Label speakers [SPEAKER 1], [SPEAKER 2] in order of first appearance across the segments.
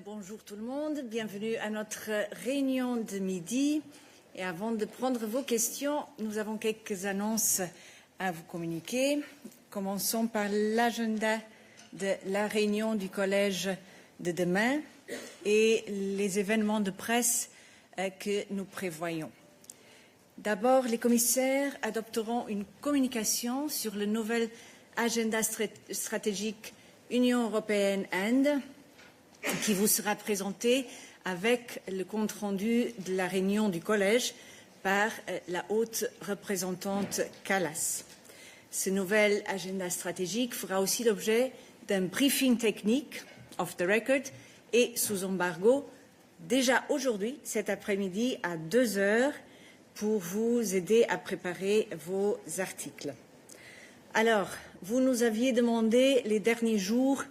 [SPEAKER 1] Bonjour tout le monde, bienvenue à notre réunion de midi. Et avant de prendre vos questions, nous avons quelques annonces à vous communiquer. Commençons par l'agenda de la réunion du collège de demain et les événements de presse que nous prévoyons. D'abord, les commissaires adopteront une communication sur le nouvel agenda stratégique Union européenne-Inde qui vous sera présenté avec le compte-rendu de la réunion du collège par la haute représentante Kallas. Ce nouvel agenda stratégique fera aussi l'objet d'un briefing technique off the record et sous embargo déjà aujourd'hui, cet après-midi à 2 heures, pour vous aider à préparer vos articles. Alors, vous nous aviez demandé les derniers jours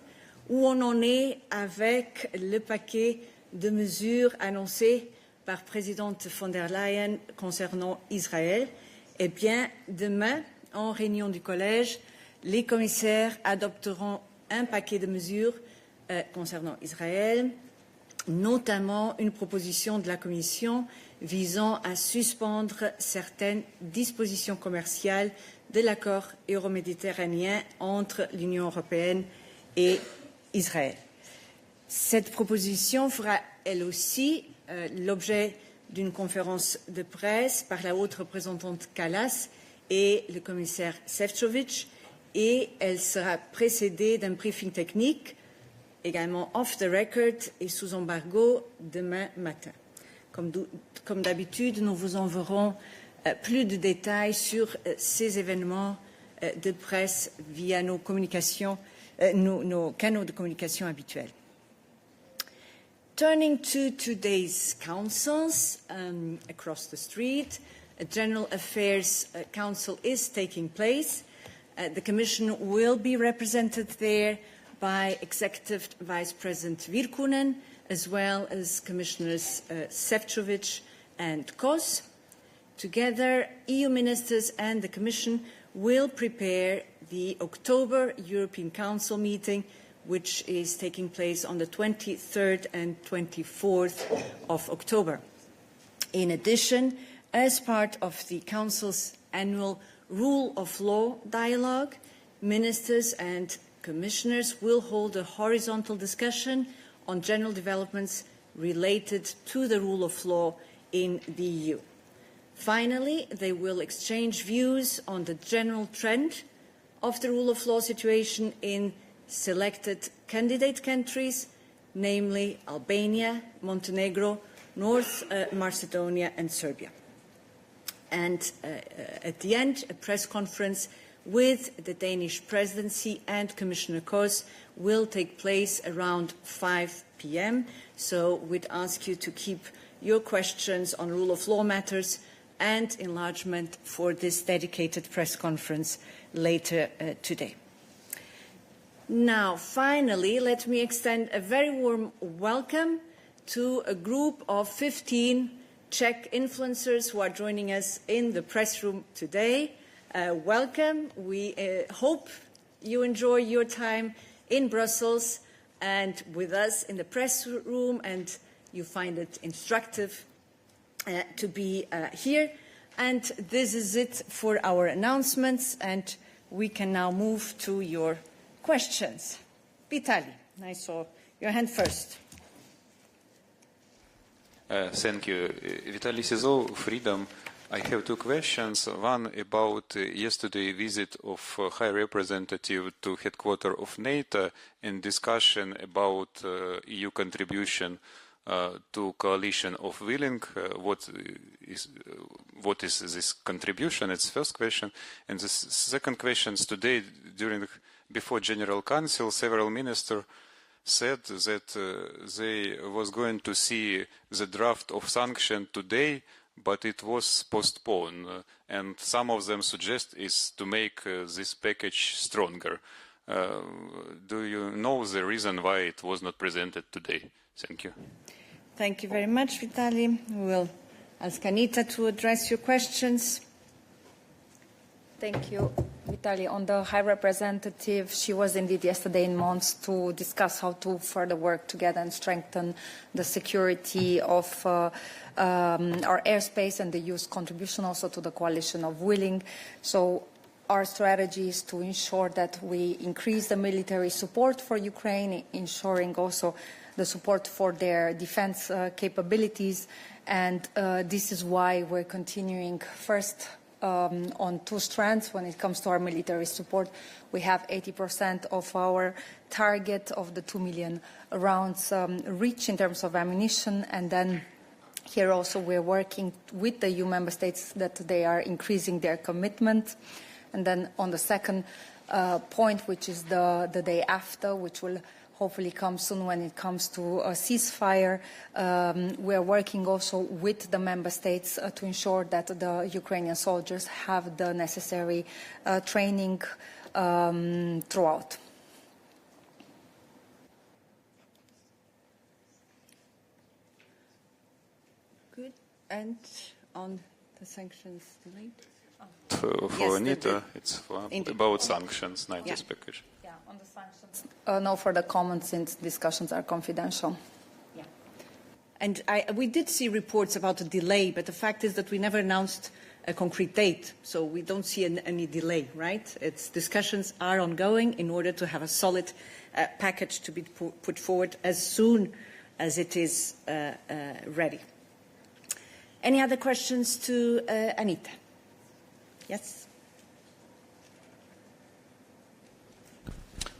[SPEAKER 1] où on en est avec le paquet de mesures annoncées par présidente von der Leyen concernant Israël. Eh bien, demain, en réunion du collège, les commissaires adopteront un paquet de mesures concernant Israël, notamment une proposition de la Commission visant à suspendre certaines dispositions commerciales de l'accord euro-méditerranéen entre l'Union européenne et Israël. Cette proposition fera, elle aussi, l'objet d'une conférence de presse par la haute représentante Kallas et le commissaire Šefčovič, et elle sera précédée d'un briefing technique, également off the record et sous embargo, demain matin. Comme d'habitude, nous vous enverrons plus de détails sur ces événements de presse via nos communications, nos canaux de communication habituels. Turning to today's councils across the street, a General Affairs Council is taking place. The Commission will be represented there by Executive Vice President Virkkunen, as well as Commissioners Šefčovič and Kos. Together, EU ministers and the Commission will prepare the October European Council meeting, which is taking place on the 23rd and 24th of October. In addition, as part of the Council's annual Rule of Law dialogue, ministers and commissioners will hold a horizontal discussion on general developments related to the rule of law in the EU. Finally, they will exchange views on the general trend of the rule of law situation in selected candidate countries, namely Albania, Montenegro, North Macedonia and Serbia. And at the end, a press conference with the Danish presidency and Commissioner Kos will take place around 5 p.m. So we'd ask you to keep your questions on rule of law matters and enlargement for this dedicated press conference later today. Now, finally, let me extend a very warm welcome to a group of 15 Czech influencers who are joining us in the press room today. Welcome. We hope you enjoy your time in Brussels and with us in the press room, and you find it instructive to be here. And this is it for our announcements, and we can now move to your questions. Vitali, I saw your hand first.
[SPEAKER 2] Thank you. Vitali Sizo, Freedom. I have two questions. One about yesterday visit of High Representative to headquarters of NATO and discussion about EU contribution to coalition of willing. What is this contribution? It's the first question. And the second question is today, before General Council, several ministers said that they was going to see the draft of sanction today, but it was postponed. And some of them suggest is to make this package stronger. Do you know the reason why it was not presented today? Thank you.
[SPEAKER 1] Thank you very much, Vitali. We will ask Anita to address your questions.
[SPEAKER 3] Thank you. Vitaly, on the High Representative, she was indeed yesterday in Mons to discuss how to further work together and strengthen the security of our airspace and the EU's contribution also to the coalition of willing. So our strategy is to ensure that we increase the military support for Ukraine, ensuring also the support for their defense capabilities. And this is why we're continuing first on two strands. When it comes to our military support, we have 80% of our target of the 2 million rounds reached in terms of ammunition. And then here also we're working with the EU member states that they are increasing their commitment. And then on the second point, which is the day after, which will hopefully come soon when it comes to a ceasefire. We are working also with the member states to ensure that the Ukrainian soldiers have the necessary training throughout.
[SPEAKER 1] Good. And on the sanctions delayed?
[SPEAKER 2] For Anita, it's about sanctions, 90s package.
[SPEAKER 3] Yeah, on the sanctions. No further comments since discussions are confidential.
[SPEAKER 1] Yeah. And we did see reports about a delay, but the fact is that we never announced a concrete date, so we don't see any delay, right? Discussions are ongoing in order to have a solid package to be put forward as soon as it is ready. Any other questions to Anita? Yes.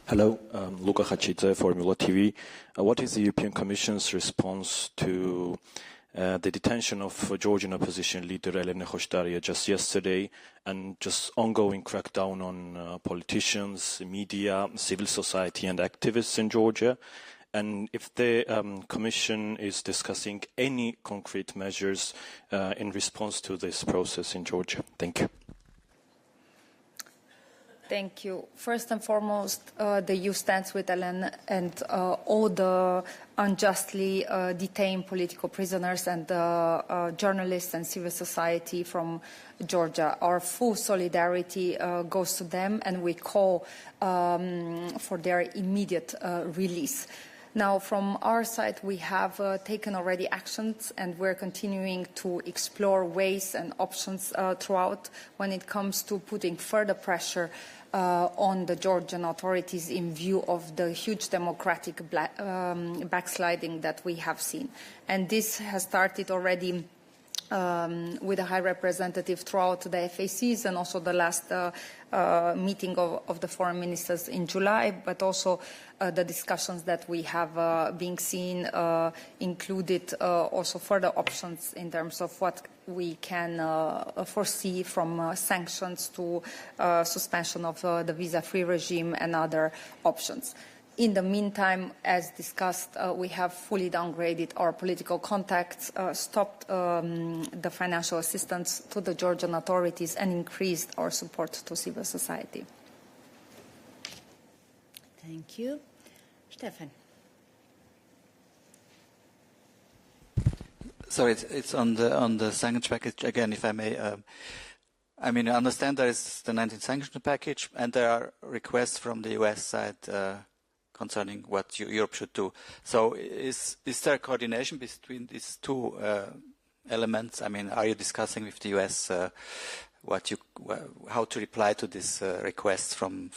[SPEAKER 4] Hello, Luca Hachidze, Formula TV. What is the European Commission's response to the detention of Georgian opposition leader Elena Khoshdaria just yesterday and just ongoing crackdown on politicians, media, civil society and activists in Georgia? And if the Commission is discussing any concrete measures in response to this process in Georgia? Thank you.
[SPEAKER 3] Thank you. First and foremost, the EU stands with Ellen and all the unjustly detained political prisoners and journalists and civil society from Georgia. Our full solidarity goes to them, and we call for their immediate release. Now, from our side, we have taken already actions, and we're continuing to explore ways and options throughout when it comes to putting further pressure on the Georgian authorities in view of the huge democratic backsliding that we have seen. And this has started already with the High Representative throughout the FACs and also the last meeting of the foreign ministers in July, but also the discussions that we have been seeing included also further options in terms of what we can foresee from sanctions to suspension of the visa-free regime and other options. In the meantime, as discussed, we have fully downgraded our political contacts, stopped the financial assistance to the Georgian authorities, and increased our support to civil society.
[SPEAKER 1] Thank you. Stefan.
[SPEAKER 5] Sorry, it's on the sanctions package again, if I may. I mean, I understand there is the 19th sanctions package, and there are requests from the US side concerning what Europe should do. So is there coordination between these two elements? I mean, are you discussing with the US how to reply to this request from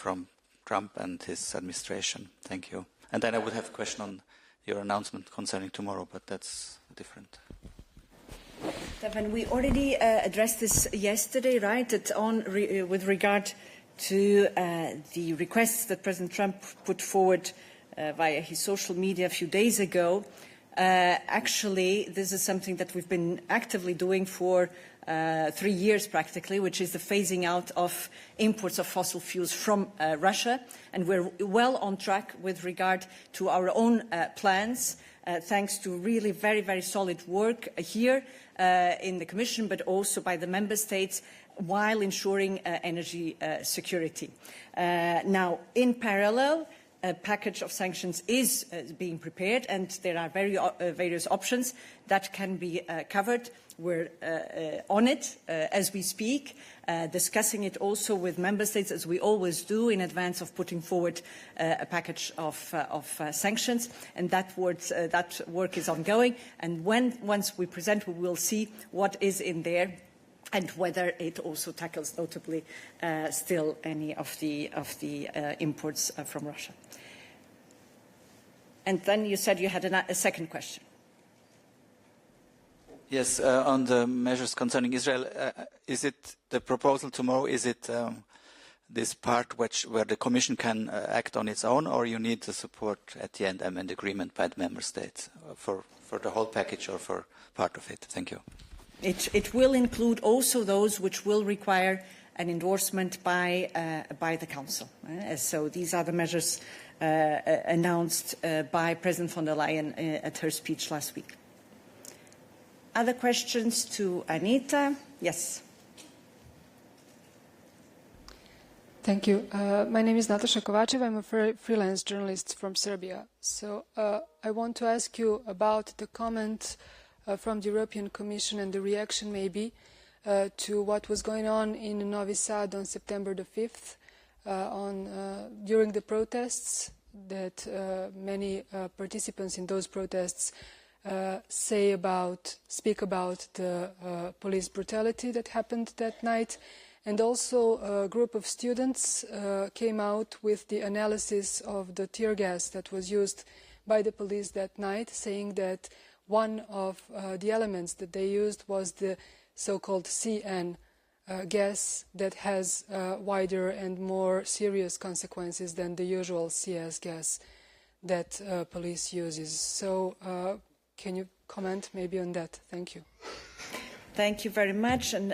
[SPEAKER 5] Trump and his administration? Thank you. And then I would have a question on your announcement concerning tomorrow, but that's different.
[SPEAKER 1] Stefan, we already addressed this yesterday, right? With regard to the requests that President Trump put forward via his social media a few days ago. Actually, this is something that we've been actively doing for 3 years practically, which is the phasing out of imports of fossil fuels from Russia. And we're well on track with regard to our own plans, thanks to really very, very solid work here in the Commission, but also by the Member States, while ensuring energy security. Now, in parallel, a package of sanctions is being prepared, and there are various options that can be covered. We're on it as we speak, discussing it also with member states, as we always do in advance of putting forward a package of sanctions. And that work is ongoing. And once we present, we will see what is in there and whether it also tackles notably still any of the imports from Russia. And then you said you had a second question.
[SPEAKER 5] Yes, on the measures concerning Israel, is it the proposal tomorrow, is it this part where the Commission can act on its own, or you need the support at the end and agreement by the Member States for the whole package or for part of it? Thank you.
[SPEAKER 1] It will include also those which will require an endorsement by the Council. So these are the measures announced by President von der Leyen at her speech last week. Other questions to Anita? Yes.
[SPEAKER 6] Thank you. My name is Natasha Kovačev. I'm a freelance journalist from Serbia. So I want to ask you about the comment from the European Commission and the reaction maybe to what was going on in Novi Sad on September the 5th during the protests that many participants in those protests speak about the police brutality that happened that night. And also a group of students came out with the analysis of the tear gas that was used by the police that night, saying that one of the elements that they used was the so-called CN gas that has wider and more serious consequences than the usual CS gas that police uses. So can you comment maybe on that? Thank you.
[SPEAKER 1] Thank you very much. And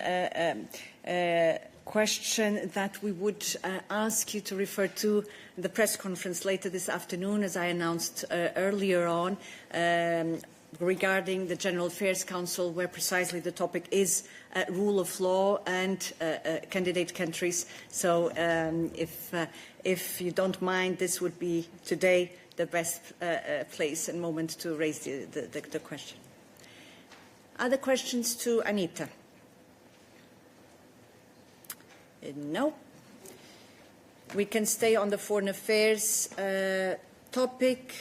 [SPEAKER 1] a question that we would ask you to refer to the press conference later this afternoon, as I announced earlier on, regarding the General Affairs Council, where precisely the topic is rule of law and candidate countries. So if you don't mind, this would be today the best place and moment to raise the question. Other questions to Anita? No. We can stay on the foreign affairs topic.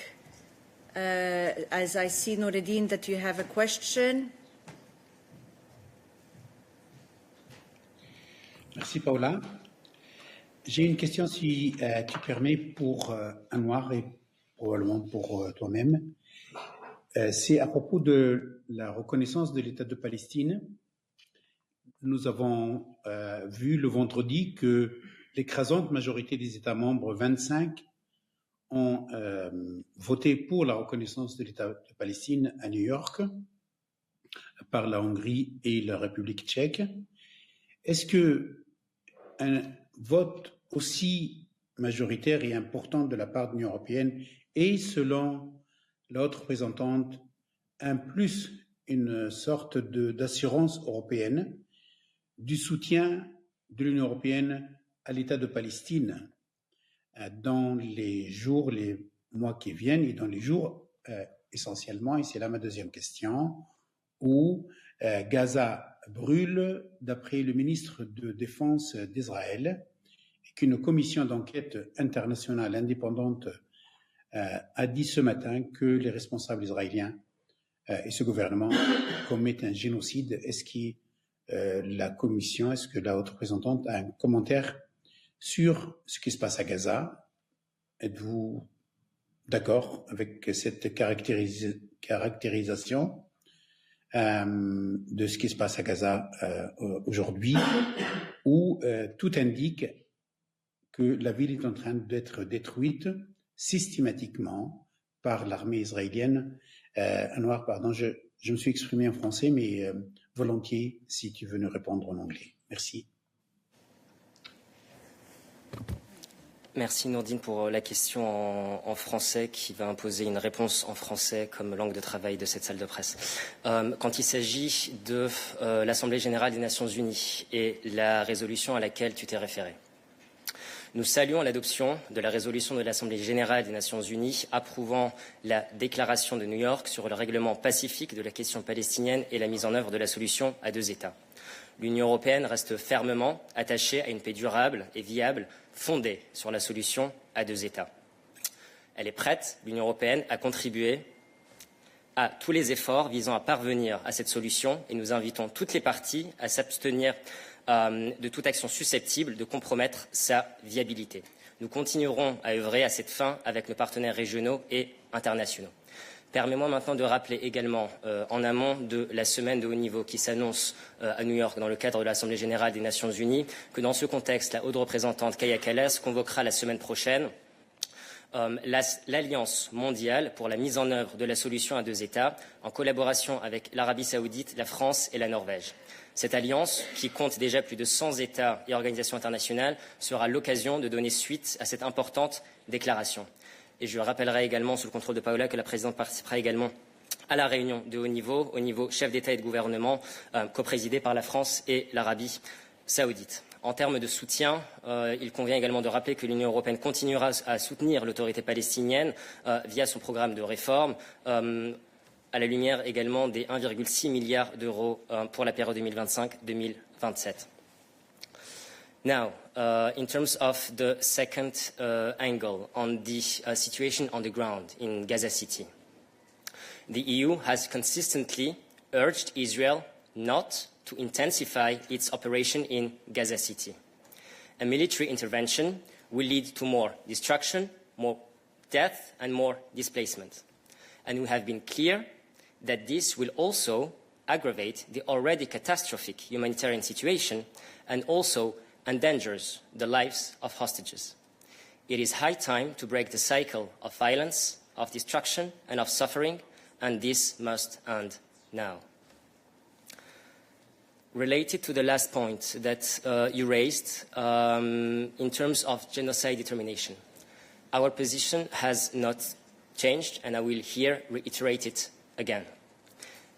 [SPEAKER 1] As I see, Noureddin, that you have a question.
[SPEAKER 7] Merci, Paola. J'ai une question, si tu permets, pour Anouar et probablement pour toi-même. C'est à propos de la reconnaissance de l'État de Palestine. Nous avons vu le vendredi que l'écrasante majorité des États membres, 25, ont voté pour la reconnaissance de l'État de Palestine à New York par la Hongrie et la République tchèque. Est-ce que un vote aussi majoritaire et important de la part de l'Union européenne est, selon la haute représentante, une sorte d'assurance européenne du soutien de l'Union européenne à l'État de Palestine dans les jours, les mois qui viennent et dans les jours essentiellement, et c'est là ma deuxième question, où Gaza brûle, d'après le ministre de Défense d'Israël, et qu'une commission d'enquête internationale indépendante a dit ce matin que les responsables israéliens et ce gouvernement commettent un génocide. Est-ce que la commission, est-ce que la haute représentante a un commentaire sur ce qui se passe à Gaza? Êtes-vous d'accord avec cette caractérisation de ce qui se passe à Gaza aujourd'hui, où tout indique que la ville est en train d'être détruite systématiquement par l'armée israélienne? Anouar, pardon, je me suis exprimé en français, mais volontiers si tu veux nous répondre en anglais. Merci.
[SPEAKER 8] Merci Nourdine pour la question en français qui va imposer une réponse en français comme langue de travail de cette salle de presse. Quand il s'agit de l'Assemblée générale des Nations unies et la résolution à laquelle tu t'es référé, Nous saluons l'adoption de la résolution de l'Assemblée générale des Nations unies approuvant la déclaration de New York sur le règlement pacifique de la question palestinienne et la mise en œuvre de la solution à 2 États. L'Union européenne reste fermement attachée à une paix durable et viable fondée sur la solution à 2 États. Elle est prête, l'Union européenne, à contribuer à tous les efforts visant à parvenir à cette solution et nous invitons toutes les parties à s'abstenir de toute action susceptible de compromettre sa viabilité. Nous continuerons à œuvrer à cette fin avec nos partenaires régionaux et internationaux. Permettez-moi maintenant de rappeler également, en amont de la semaine de haut niveau qui s'annonce à New York dans le cadre de l'Assemblée générale des Nations unies, que dans ce contexte, la haute représentante Kaya Kallas convoquera la semaine prochaine l'Alliance mondiale pour la mise en œuvre de la solution à 2 États, en collaboration avec l'Arabie saoudite, la France et la Norvège. Cette alliance, qui compte déjà plus de 100 États et organisations internationales, sera l'occasion de donner suite à cette importante déclaration. Et je rappellerai également, sous le contrôle de Paola, que la présidente participera également à la réunion de haut niveau chef d'État et de gouvernement, coprésidée par la France et l'Arabie saoudite. En termes de soutien, il convient également de rappeler que l'Union européenne continuera à soutenir l'autorité palestinienne via son programme de réforme, à la lumière également des 1,6 milliard d'euros pour la période 2025-2027. Now, in terms of the second angle on the situation on the ground in Gaza City, the EU has consistently urged Israel not to intensify its operation in Gaza City. A military intervention will lead to more destruction, more death, and more displacement. And we have been clear that this will also aggravate the already catastrophic humanitarian situation and also endangers the lives of hostages. It is high time to break the cycle of violence, of destruction, and of suffering, and this must end now. Related to the last point that you raised, in terms of genocide determination, our position has not changed, and I will here reiterate it again.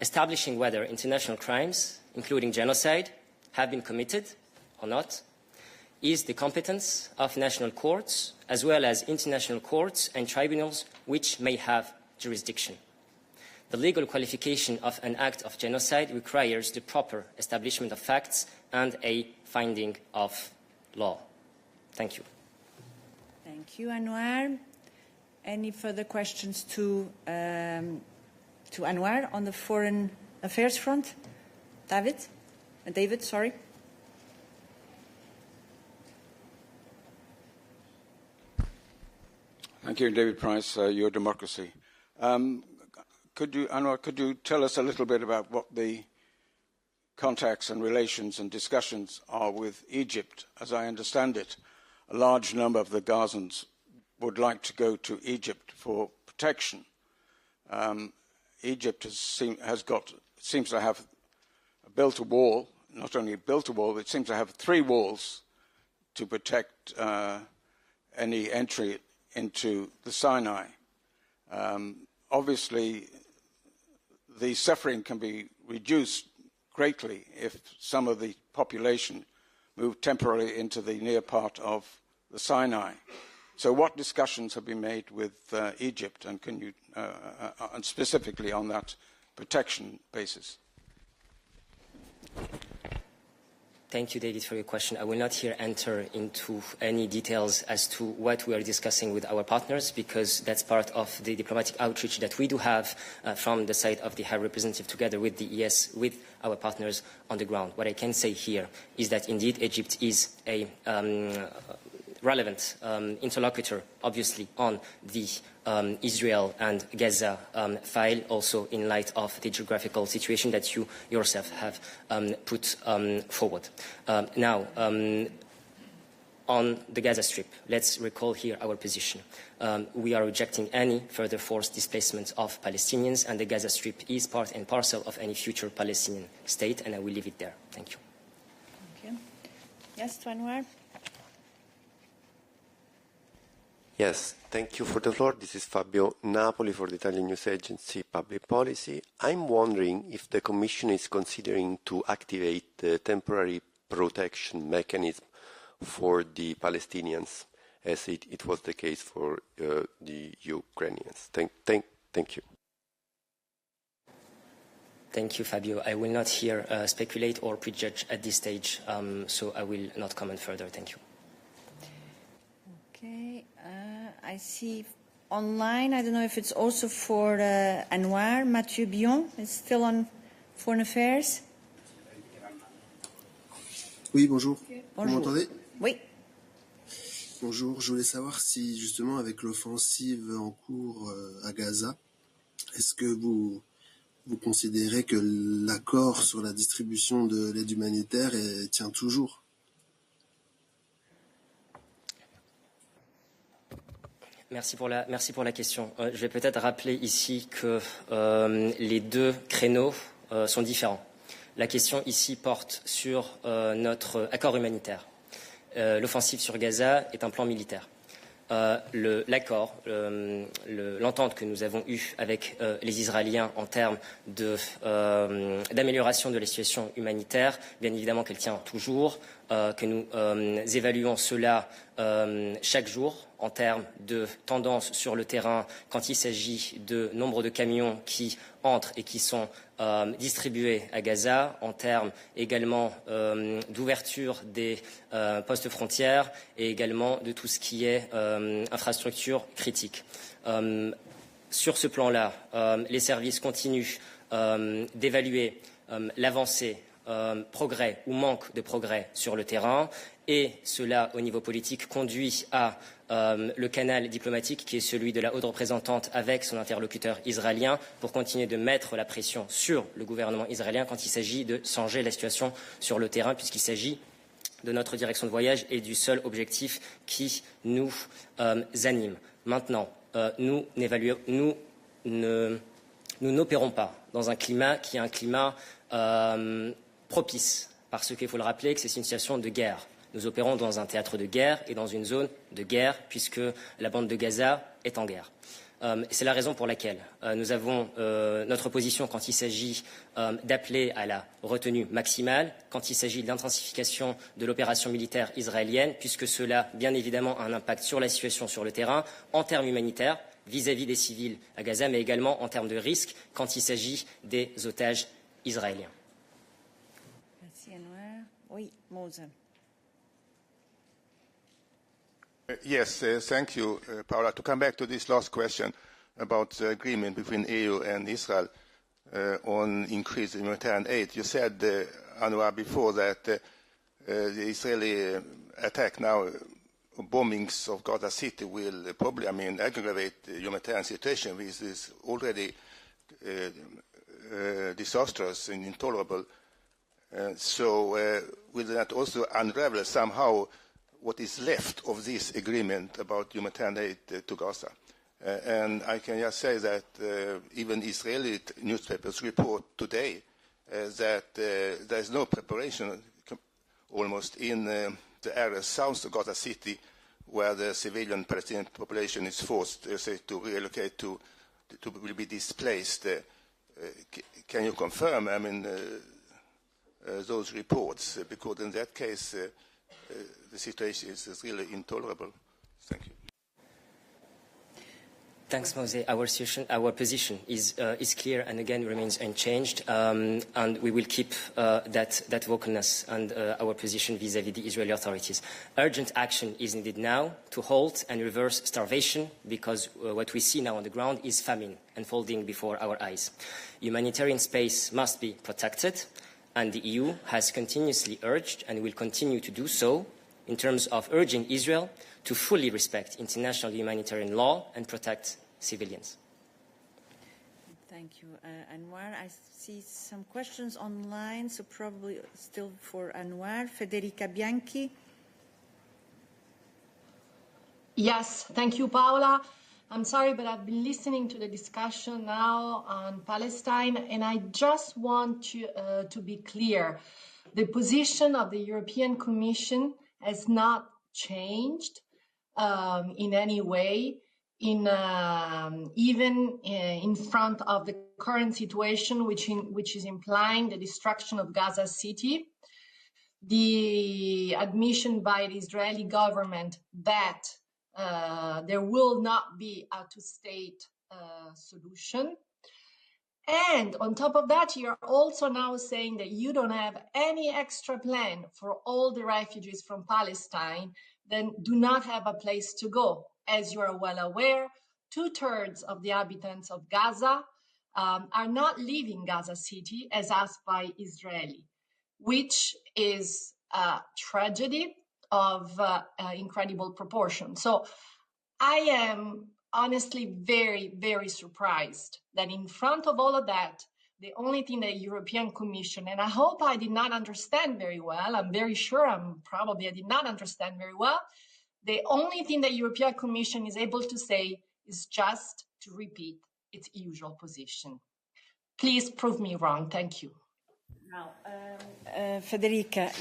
[SPEAKER 8] Establishing whether international crimes, including genocide, have been committed or not, is the competence of national courts, as well as international courts and tribunals which may have jurisdiction. The legal qualification of an act of genocide requires the proper establishment of facts and a finding of law. Thank you.
[SPEAKER 1] Thank you, Anwar. Any further questions to Anwar on the foreign affairs front? David, sorry.
[SPEAKER 9] Thank you, David Price, Your Democracy. Anwar, could you tell us a little bit about what the contacts and relations and discussions are with Egypt? As I understand it, a large number of the Gazans would like to go to Egypt for protection. Egypt seems to have built a wall, not only built a wall, but it seems to have 3 walls to protect any entry into the Sinai. Obviously, the suffering can be reduced greatly if some of the population move temporarily into the near part of the Sinai. So what discussions have been made with Egypt, and can you, and specifically on that protection basis?
[SPEAKER 8] Thank you, David, for your question. I will not here enter into any details as to what we are discussing with our partners, because that's part of the diplomatic outreach that we do have from the side of the High Representative together with the ES, with our partners on the ground. What I can say here is that indeed Egypt is a relevant interlocutor, obviously, on the Israel and Gaza file, also in light of the geographical situation that you yourself have put forward. Now, on the Gaza Strip, let's recall here our position. We are rejecting any further forced displacement of Palestinians, and the Gaza Strip is part and parcel of any future Palestinian state, and I will leave it there. Thank you.
[SPEAKER 1] Thank you. Yes, Anwar?
[SPEAKER 10] Yes, thank you for the floor. This is Fabio Napoli for the Italian news agency Public Policy. I'm wondering if the Commission is considering to activate the temporary protection mechanism for the Palestinians. as it was the case for the Ukrainians? Thank you.
[SPEAKER 8] Thank you, Fabio. I will not here speculate or prejudge at this stage, so I will not comment further. Thank you.
[SPEAKER 1] Okay, I see online, I don't know if it's also for Anwar, Mathieu Bion is still on Foreign Affairs.
[SPEAKER 11] Oui, bonjour.
[SPEAKER 1] Bonjour.
[SPEAKER 11] Vous m'entendez?
[SPEAKER 1] Oui.
[SPEAKER 11] Bonjour, je voulais savoir si justement avec l'offensive en cours à Gaza, est-ce que vous considérez que l'accord sur la distribution de l'aide humanitaire tient toujours?
[SPEAKER 8] Merci pour la question. Je vais peut-être rappeler ici que les deux créneaux sont différents. La question ici porte sur notre accord humanitaire. L'offensive sur Gaza est un plan militaire. L'accord, l'entente que nous avons eue avec les Israéliens en termes d'amélioration de la situation humanitaire, bien évidemment qu'elle tient toujours, que nous évaluons cela chaque jour en termes de tendance sur le terrain quand il s'agit de nombre de camions qui entrent et qui sont distribués à Gaza, en termes également d'ouverture des postes frontières et également de tout ce qui est infrastructure critique. Sur ce plan-là, les services continuent d'évaluer l'avancée, progrès ou manque de progrès sur le terrain, et cela, au niveau politique, conduit à le canal diplomatique qui est celui de la haute représentante avec son interlocuteur israélien pour continuer de mettre la pression sur le gouvernement israélien quand il s'agit de changer la situation sur le terrain, puisqu'il s'agit de notre direction de voyage et du seul objectif qui nous anime. Maintenant, nous n'opérons pas dans un climat qui est un climat propice, parce qu'il faut le rappeler que c'est une situation de guerre. Nous opérons dans un théâtre de guerre et dans une zone de guerre, puisque la bande de Gaza est en guerre. C'est la raison pour laquelle nous avons notre position quand il s'agit d'appeler à la retenue maximale, quand il s'agit de l'intensification de l'opération militaire israélienne, puisque cela, bien évidemment, a un impact sur la situation sur le terrain, en termes humanitaires, vis-à-vis des civils à Gaza, mais également en termes de risque quand il s'agit des otages israéliens.
[SPEAKER 1] Merci, Anwar. Oui, Mose.
[SPEAKER 9] Yes, thank you, Paula. To come back to this last question about the agreement between EU and Israel on increased humanitarian aid, you said, Anwar, before that the Israeli attack now, bombings of Gaza City will probably, aggravate the humanitarian situation, which is already disastrous and intolerable. So will that also unravel somehow what is left of this agreement about humanitarian aid to Gaza? And I can just say that even Israeli newspapers report today that there is no preparation almost in the area south of Gaza City, where the civilian Palestinian population is forced to relocate to will be displaced. Can you confirm, those reports? Because in that case, the situation is really intolerable. Thank you.
[SPEAKER 8] Thanks, Mose. Our position is clear and again remains unchanged, and we will keep that vocalness and our position vis-à-vis the Israeli authorities. Urgent action is needed now to halt and reverse starvation, because what we see now on the ground is famine unfolding before our eyes. Humanitarian space must be protected, and the EU has continuously urged and will continue to do so in terms of urging Israel to fully respect international humanitarian law and protect civilians.
[SPEAKER 1] Thank you, Anwar. I see some questions online, so probably still for Anwar. Federica Bianchi.
[SPEAKER 12] Yes, thank you, Paola. I'm sorry, but I've been listening to the discussion now on Palestine, and I just want to be clear. The position of the European Commission has not changed in any way, even in front of the current situation, which is implying the destruction of Gaza City. The admission by the Israeli government that there will not be a two-state solution. And on top of that, you're also now saying that you don't have any extra plan for all the refugees from Palestine that do not have a place to go. As you are well aware, 2/3 of the inhabitants of Gaza are not leaving Gaza City as asked by Israeli, which is a tragedy of incredible proportion. So I am honestly very, very surprised that in front of all of that, the only thing that European Commission, and I hope I did not understand very well, I'm very sure I did not understand very well, the only thing that European Commission is able to say is just to repeat its usual position. Please prove me wrong. Thank you.
[SPEAKER 1] Now, Federica,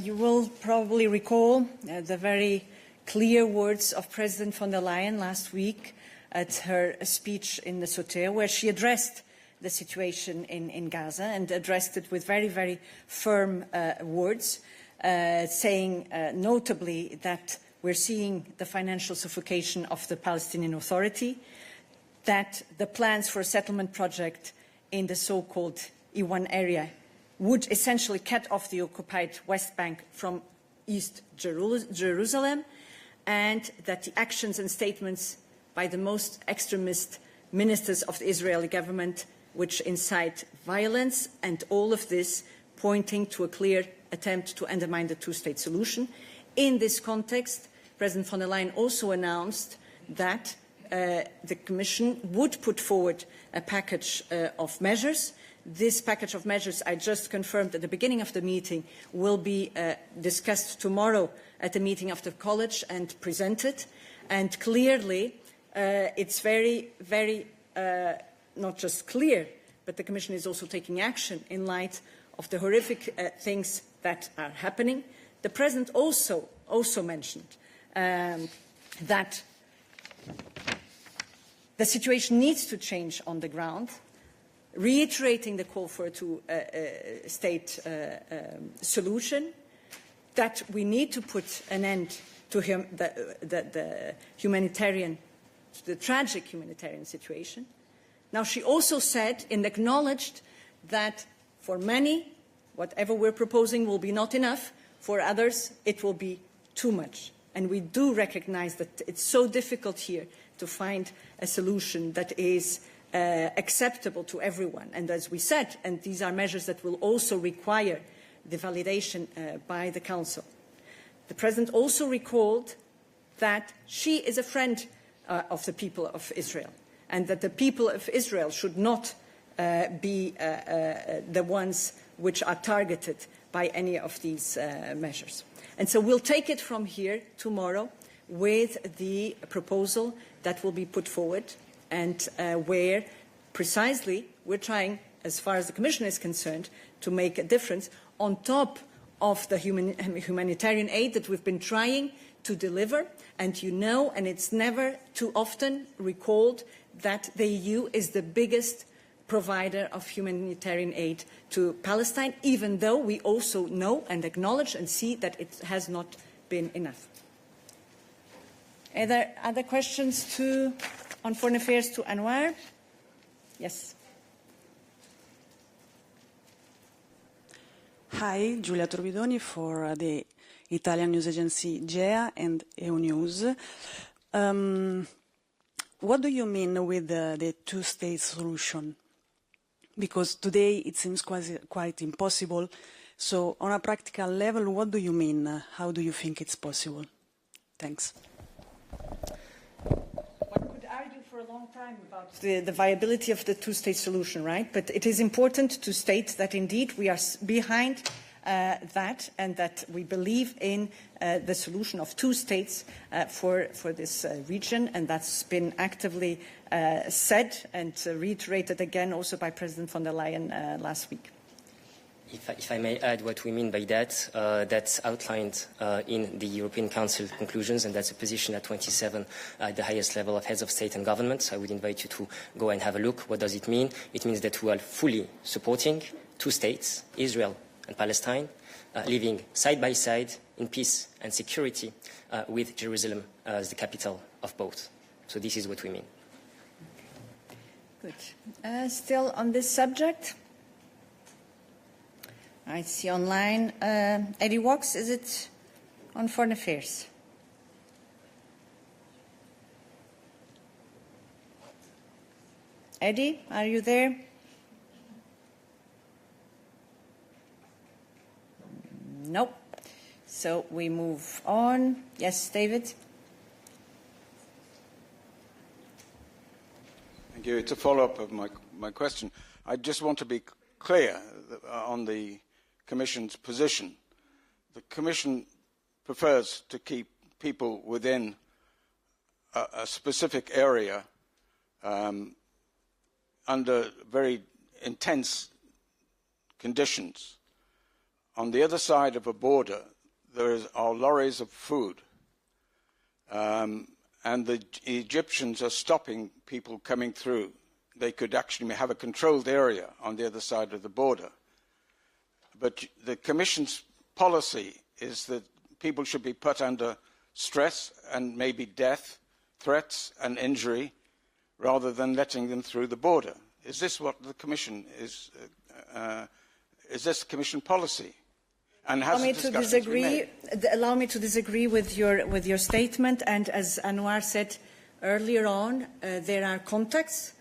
[SPEAKER 1] you will probably recall the very clear words of President von der Leyen last week at her speech in the Soter, where she addressed the situation in Gaza and addressed it with very, very firm words, saying notably that we're seeing the financial suffocation of the Palestinian Authority, that the plans for a settlement project in the so-called E1 area would essentially cut off the occupied West Bank from East Jerusalem, and that the actions and statements by the most extremist ministers of the Israeli government which incite violence, and all of this pointing to a clear attempt to undermine the two-state solution. In this context, President von der Leyen also announced that the Commission would put forward a package of measures. This package of measures, I just confirmed at the beginning of the meeting, will be discussed tomorrow at the meeting of the College and presented. And clearly, it's very, very not just clear, but the Commission is also taking action in light of the horrific things that are happening. The President also mentioned that the situation needs to change on the ground, reiterating the call for a two-state solution, that we need to put an end to the tragic humanitarian situation. Now, she also said and acknowledged that for many, whatever we're proposing will be not enough. For others, it will be too much. And we do recognize that it's so difficult here to find a solution that is acceptable to everyone. And as we said, and these are measures that will also require the validation by the Council. The President also recalled that she is a friend of the people of Israel, and that the people of Israel should not be the ones which are targeted by any of these measures. And so we'll take it from here tomorrow with the proposal that will be put forward, and where precisely we're trying, as far as the Commission is concerned, to make a difference on top of the humanitarian aid that we've been trying to deliver. And you know, and it's never too often recalled, that the EU is the biggest provider of humanitarian aid to Palestine, even though we also know and acknowledge and see that it has not been enough. Are there other questions on foreign affairs to Anwar? Yes.
[SPEAKER 13] Hi, Giulia Torbidoni for the Italian news agency GEA and EU News. What do you mean with the two-state solution? Because today it seems quite impossible. So on a practical level, what do you mean? How do you think it's possible? Thanks.
[SPEAKER 1] One could argue for a long time about the viability of the two-state solution, right? But it is important to state that indeed we are behind that, and that we believe in the solution of two states for this region, and that's been actively said and reiterated again also by President von der Leyen last week.
[SPEAKER 8] If I may add what we mean by that, that's outlined in the European Council conclusions, and that's a position at 27 at the highest level of heads of state and governments. I would invite you to go and have a look. What does it mean? It means that we are fully supporting two states, Israel and Palestine, living side by side in peace and security with Jerusalem as the capital of both. So this is what we mean.
[SPEAKER 1] Good. Still on this subject, I see online, Eddie Walks, is it on Foreign Affairs? Eddie, are you there? Nope. So we move on. Yes, David?
[SPEAKER 9] Thank you. It's a follow-up of my question. I just want to be clear on the Commission's position. The Commission prefers to keep people within a specific area under very intense conditions. On the other side of a border, there are lorries of food, and the Egyptians are stopping people coming through. They could actually have a controlled area on the other side of the border. But the Commission's policy is that people should be put under stress and maybe death, threats and injury, rather than letting them through the border. Is this what the Commission is? Is this Commission policy? And has
[SPEAKER 1] allow me to disagree with your statement. And as Anwar said earlier on, there are contacts,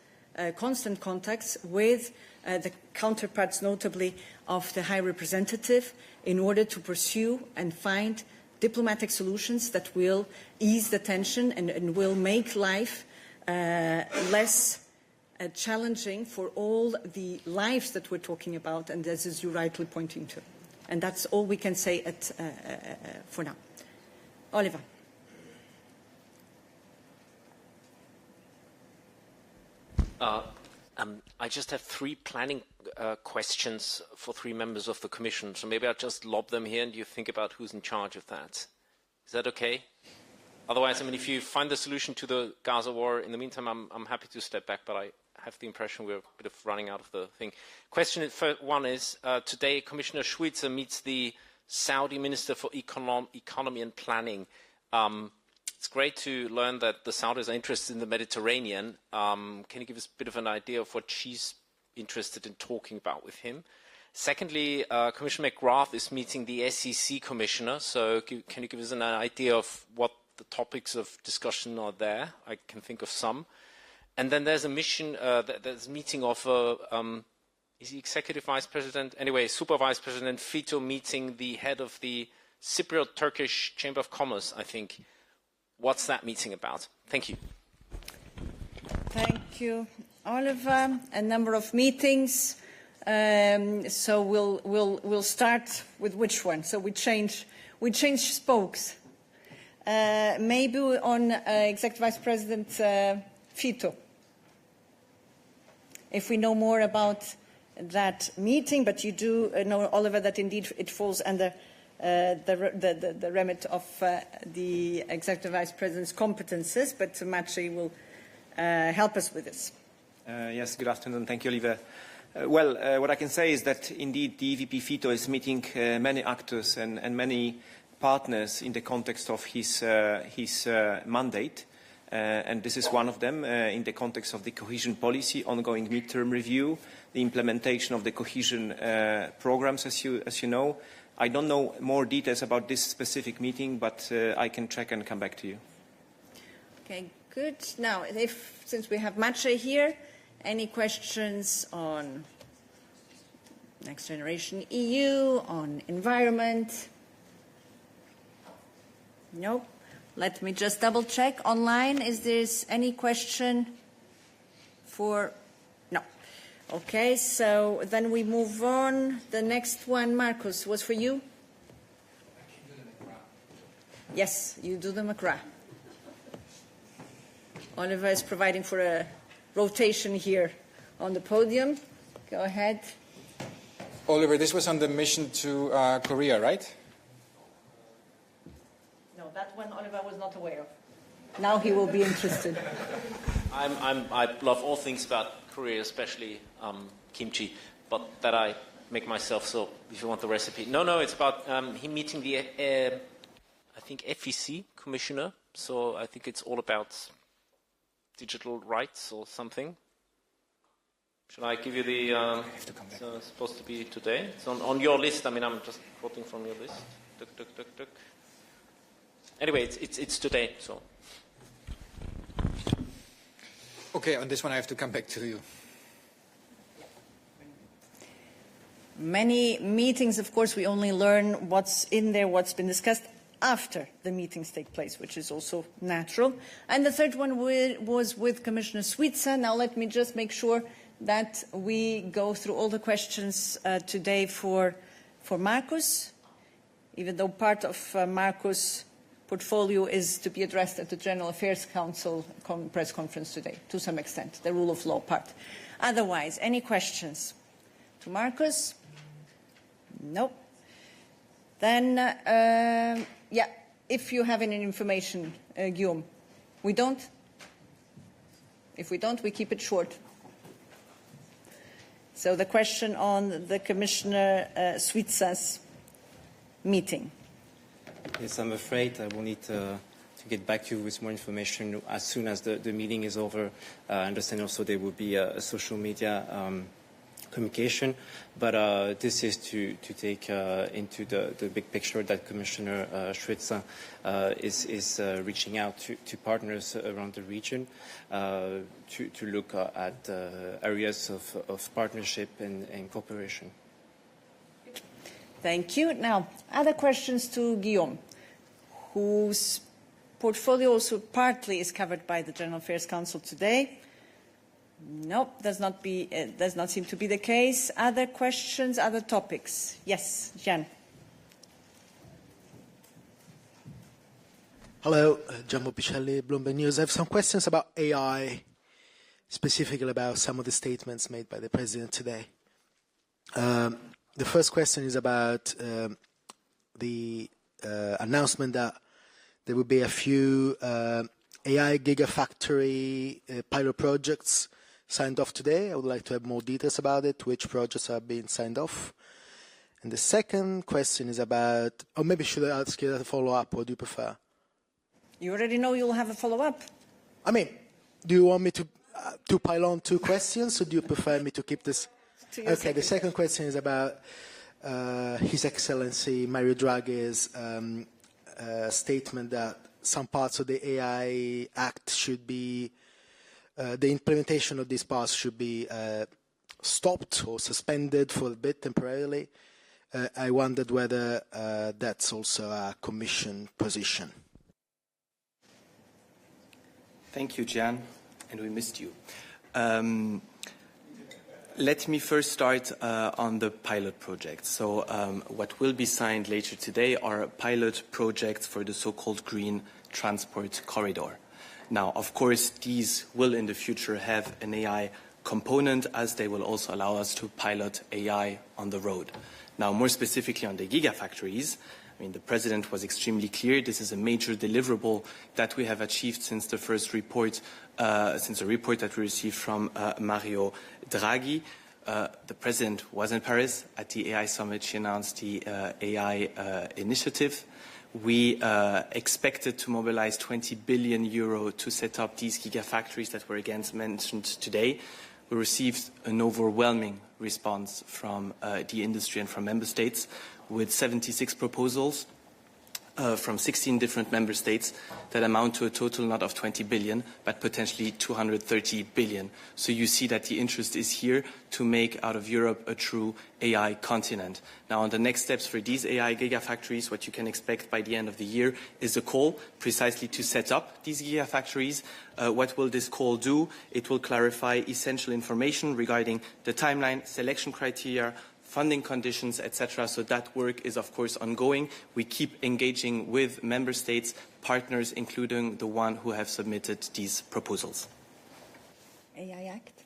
[SPEAKER 1] constant contacts with the counterparts, notably of the High Representative, in order to pursue and find diplomatic solutions that will ease the tension and will make life less challenging for all the lives that we're talking about, and as you're rightly pointing to. And that's all we can say for now. Oliver.
[SPEAKER 14] I just have three planning questions for three members of the Commission. So maybe I'll just lob them here and you think about who's in charge of that. Is that okay? Otherwise, I mean, if you find the solution to the Gaza war, in the meantime, I'm happy to step back, but I have the impression we're a bit of running out of the thing. Question one is, today Commissioner Schweitzer meets the Saudi Minister for Economy and Planning. It's great to learn that the Saudis are interested in the Mediterranean. Can you give us a bit of an idea of what she's interested in talking about with him? Secondly, Commissioner McGrath is meeting the SEC Commissioner, so can you give us an idea of what the topics of discussion are there? I can think of some. And then there's a mission, there's a meeting of, is he Executive Vice President? Anyway, Super Vice President Fito meeting the head of the Cypriot Turkish Chamber of Commerce, I think. What's that meeting about? Thank you.
[SPEAKER 1] Thank you, Oliver. A number of meetings. So we'll start with which one? So we change spokes. Maybe on Executive Vice President Fito. If we know more about that meeting, but you do know, Oliver, that indeed it falls under the remit of the Executive Vice President's competences, but Maciej will help us with this.
[SPEAKER 15] Yes, good afternoon. Thank you, Oliver. Well, what I can say is that indeed the EVP Fito is meeting many actors and many partners in the context of his mandate. And this is one of them in the context of the cohesion policy, ongoing midterm review, the implementation of the cohesion programs, as you know. I don't know more details about this specific meeting, but I can check and come back to you.
[SPEAKER 1] Okay, good. Now, since we have Maciej here, any questions on Next Generation EU, on environment? No? Let me just double check online. Is there any question for? No. Okay, so then we move on. The next one, Marcus, was for you? Yes, you do the McGrath. Oliver is providing for a rotation here on the podium. Go ahead.
[SPEAKER 16] Oliver, this was on the mission to Korea, right?
[SPEAKER 1] No, that one Oliver was not aware of. Now he will be interested.
[SPEAKER 14] I love all things about Korea, especially kimchi, but that I make myself, so if you want the recipe. No, it's about him meeting the think, FEC commissioner. So I think it's all about digital rights or something. Should I give you the... it's supposed to be today. It's on your list. I mean, I'm just quoting from your list. Anyway, it's today, so...
[SPEAKER 16] Okay, on this one I have to come back to you.
[SPEAKER 1] Many meetings, of course, we only learn what's in there, what's been discussed after the meetings take place, which is also natural. And the third one was with Commissioner Suica. Now let me just make sure that we go through all the questions today for Marcus, even though part of Marcus' portfolio is to be addressed at the General Affairs Council press conference today, to some extent, the rule of law part. Otherwise, any questions to Marcus? No. Then, yeah, if you have any information, Guillaume. We don't? If we don't, we keep it short. So the question on the Commissioner Suica's meeting.
[SPEAKER 17] Yes, I'm afraid I will need to get back to you with more information as soon as the meeting is over. I understand also there will be a social media communication, but this is to take into the big picture that Commissioner Suica is reaching out to partners around the region to look at areas of partnership and cooperation.
[SPEAKER 1] Thank you. Now, other questions to Guillaume, whose portfolio also partly is covered by the General Affairs Council today. No, does not seem to be the case. Other questions, other topics? Yes, Jan.
[SPEAKER 18] Hello, Gianmo Picelli, Bloomberg News. I have some questions about AI, specifically about some of the statements made by the President today. The first question is about the announcement that there will be a few AI gigafactory pilot projects signed off today. I would like to have more details about it, which projects are being signed off. And the second question is about, or maybe should I ask you a follow-up, or do you prefer?
[SPEAKER 1] You already know you'll have a follow-up.
[SPEAKER 18] I mean, do you want me to pile on two questions, or do you prefer me to keep this? Okay, the second question is about His Excellency Mario Draghi's statement that some parts of the AI Act should be, the implementation of these parts should be stopped or suspended for a bit temporarily. I wondered whether that's also a Commission position.
[SPEAKER 19] Thank you, Jan, and we missed you. Let me first start on the pilot project. So what will be signed later today are pilot projects for the so-called green transport corridor. Now, of course, these will in the future have an AI component, as they will also allow us to pilot AI on the road. Now, more specifically on the gigafactories, I mean, the President was extremely clear. This is a major deliverable that we have achieved since the first report, since the report that we received from Mario Draghi. The President was in Paris at the AI Summit. She announced the AI initiative. We expected to mobilize 20 billion euro to set up these gigafactories that were again mentioned today. We received an overwhelming response from the industry and from member states, with 76 proposals from 16 different member states that amount to a total not of 20 billion, but potentially 230 billion. So you see that the interest is here to make out of Europe a true AI continent. Now, on the next steps for these AI gigafactories, what you can expect by the end of the year is a call precisely to set up these gigafactories. What will this call do? It will clarify essential information regarding the timeline, selection criteria, funding conditions, etc. So that work is, of course, ongoing. We keep engaging with member states, partners, including the one who have submitted these proposals.
[SPEAKER 1] AI Act?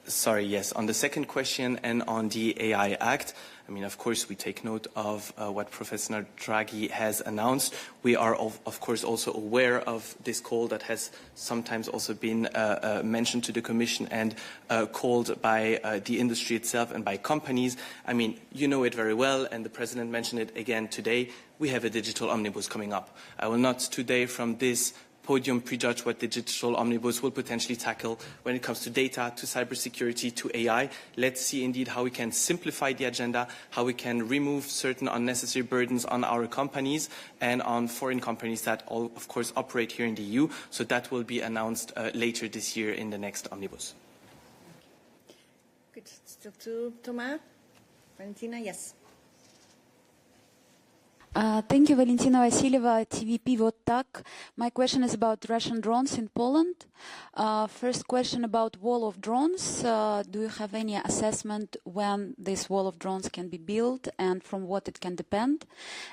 [SPEAKER 19] Sorry, yes. On the second question and on the AI Act, I mean, of course, we take note of what Professor Draghi has announced. We are, of course, also aware of this call that has sometimes also been mentioned to the Commission and called by the industry itself and by companies. I mean, you know it very well, and the President mentioned it again today. We have a digital omnibus coming up. I will not today from this podium prejudge what the digital omnibus will potentially tackle when it comes to data, to cybersecurity, to AI. Let's see indeed how we can simplify the agenda, how we can remove certain unnecessary burdens on our companies and on foreign companies that all, of course, operate here in the EU. So that will be announced later this year in the next omnibus.
[SPEAKER 1] Good. Still to Thomas. Valentina, yes.
[SPEAKER 20] Thank you, Valentina Vasilyeva, TVP VOTAC. My question is about Russian drones in Poland. First question about wall of drones. Do you have any assessment when this wall of drones can be built and from what it can depend?